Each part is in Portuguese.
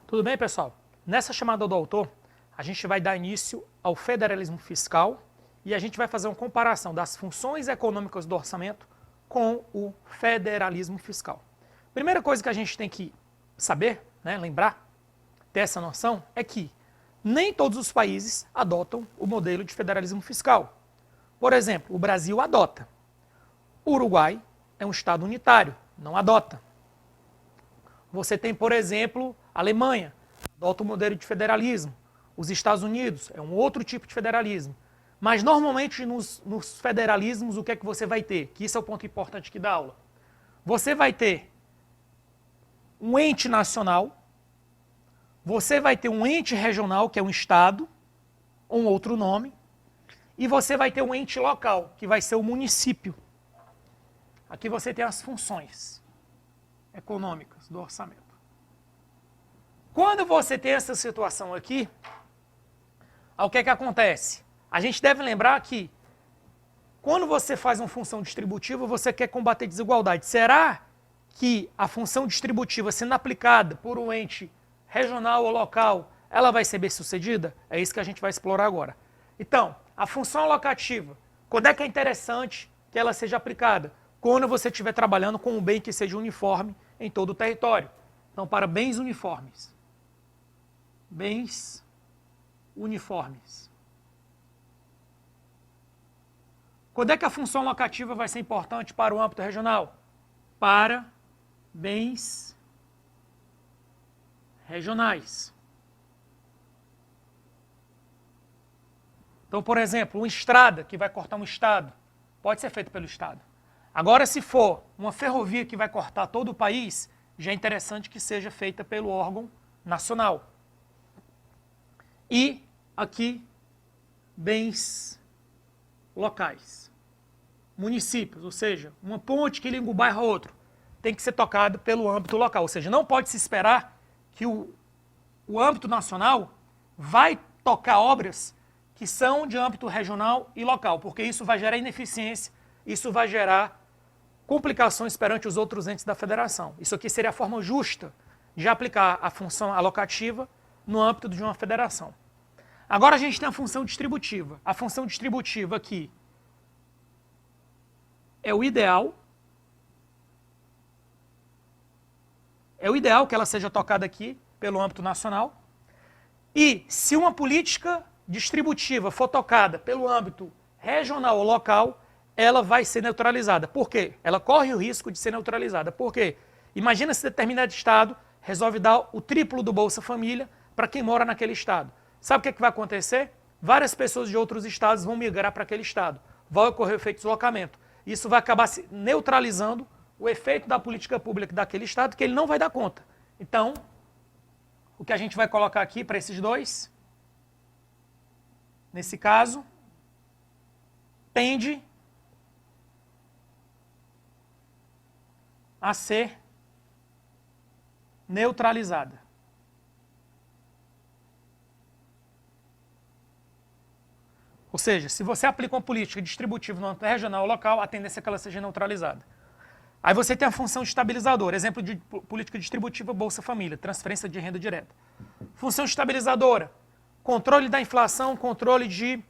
Tudo bem, pessoal? Nessa chamada do autor, a gente vai dar início ao federalismo fiscal e a gente vai fazer uma comparação das funções econômicas do orçamento com o federalismo fiscal. Primeira coisa que a gente tem que saber, lembrar, ter essa noção, é que nem todos os países adotam o modelo de federalismo fiscal. Por exemplo, o Brasil adota. O Uruguai é um estado unitário, não adota. Você tem, por exemplo, a Alemanha, adota o modelo de federalismo. Os Estados Unidos é um outro tipo de federalismo. Mas, normalmente, nos federalismos, o que é que você vai ter? Que isso é o ponto importante aqui da aula. Você vai ter um ente nacional, você vai ter um ente regional, que é um estado, ou um outro nome, e você vai ter um ente local, que vai ser o município. Aqui você tem as funções econômicas do orçamento. Quando você tem essa situação aqui, o que é que acontece? A gente deve lembrar que quando você faz uma função distributiva, você quer combater desigualdade. Será que a função distributiva sendo aplicada por um ente regional ou local, ela vai ser bem-sucedida? É isso que a gente vai explorar agora. Então, a função alocativa, quando é que é interessante que ela seja aplicada? Quando você estiver trabalhando com um bem que seja uniforme em todo o território. Então, para bens uniformes. Bens uniformes. Quando é que a função locativa vai ser importante para o âmbito regional? Para bens regionais. Então, por exemplo, uma estrada que vai cortar um estado, pode ser feita pelo estado. Agora, se for uma ferrovia que vai cortar todo o país, já é interessante que seja feita pelo órgão nacional. E aqui, bens locais. Municípios, ou seja, uma ponte que liga um bairro a outro, tem que ser tocado pelo âmbito local. Ou seja, não pode se esperar que o âmbito nacional vai tocar obras que são de âmbito regional e local, porque isso vai gerar ineficiência, isso vai gerar complicações perante os outros entes da federação. Isso aqui seria a forma justa de aplicar a função alocativa no âmbito de uma federação. Agora a gente tem a função distributiva. A função distributiva aqui é o ideal. É o ideal que ela seja tocada aqui pelo âmbito nacional. E se uma política distributiva for tocada pelo âmbito regional ou local, ela vai ser neutralizada. Por quê? Ela corre o risco de ser neutralizada. Por quê? Imagina se determinado estado resolve dar o triplo do Bolsa Família para quem mora naquele estado. Sabe o que é que vai acontecer? Várias pessoas de outros estados vão migrar para aquele estado. Vai ocorrer o efeito de deslocamento. Isso vai acabar neutralizando o efeito da política pública daquele estado, que ele não vai dar conta. Então, o que a gente vai colocar aqui para esses dois, nesse caso, tende a ser neutralizada. Ou seja, se você aplica uma política distributiva no âmbito regional ou local, a tendência é que ela seja neutralizada. Aí você tem a função estabilizadora, exemplo de política distributiva Bolsa Família, transferência de renda direta. Função estabilizadora, controle da inflação, controle de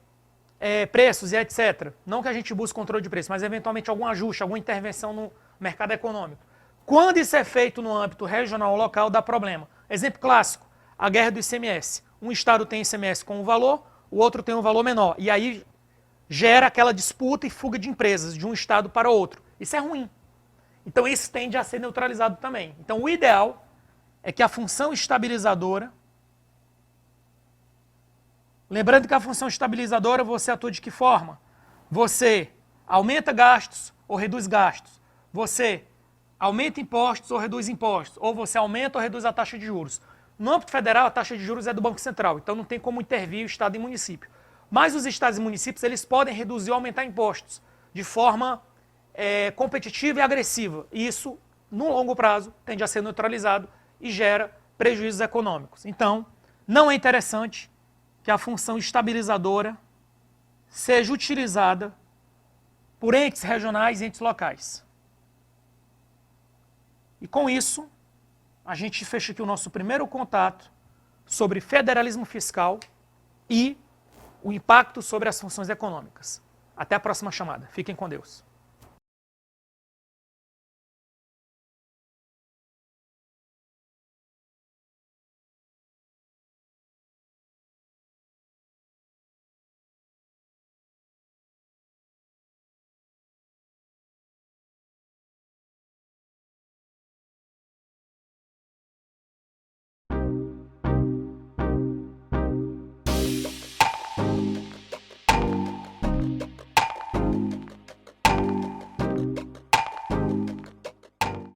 preços e etc. Não que a gente busque controle de preços, mas eventualmente algum ajuste, alguma intervenção no mercado econômico. Quando isso é feito no âmbito regional ou local, dá problema. Exemplo clássico, a guerra do ICMS. Um estado tem ICMS com um valor, o outro tem um valor menor. E aí gera aquela disputa e fuga de empresas de um estado para outro. Isso é ruim. Então isso tende a ser neutralizado também. Então o ideal é que a função estabilizadora, lembrando que a função estabilizadora você atua de que forma? Você aumenta gastos ou reduz gastos. Você aumenta impostos ou reduz impostos. Ou você aumenta ou reduz a taxa de juros. No âmbito federal, a taxa de juros é do Banco Central, então não tem como intervir o Estado e município. Mas os estados e municípios, eles podem reduzir ou aumentar impostos de forma competitiva e agressiva. E isso, no longo prazo, tende a ser neutralizado e gera prejuízos econômicos. Então, não é interessante que a função estabilizadora seja utilizada por entes regionais e entes locais. E com isso, a gente fecha aqui o nosso primeiro contato sobre federalismo fiscal e o impacto sobre as funções econômicas. Até a próxima chamada. Fiquem com Deus.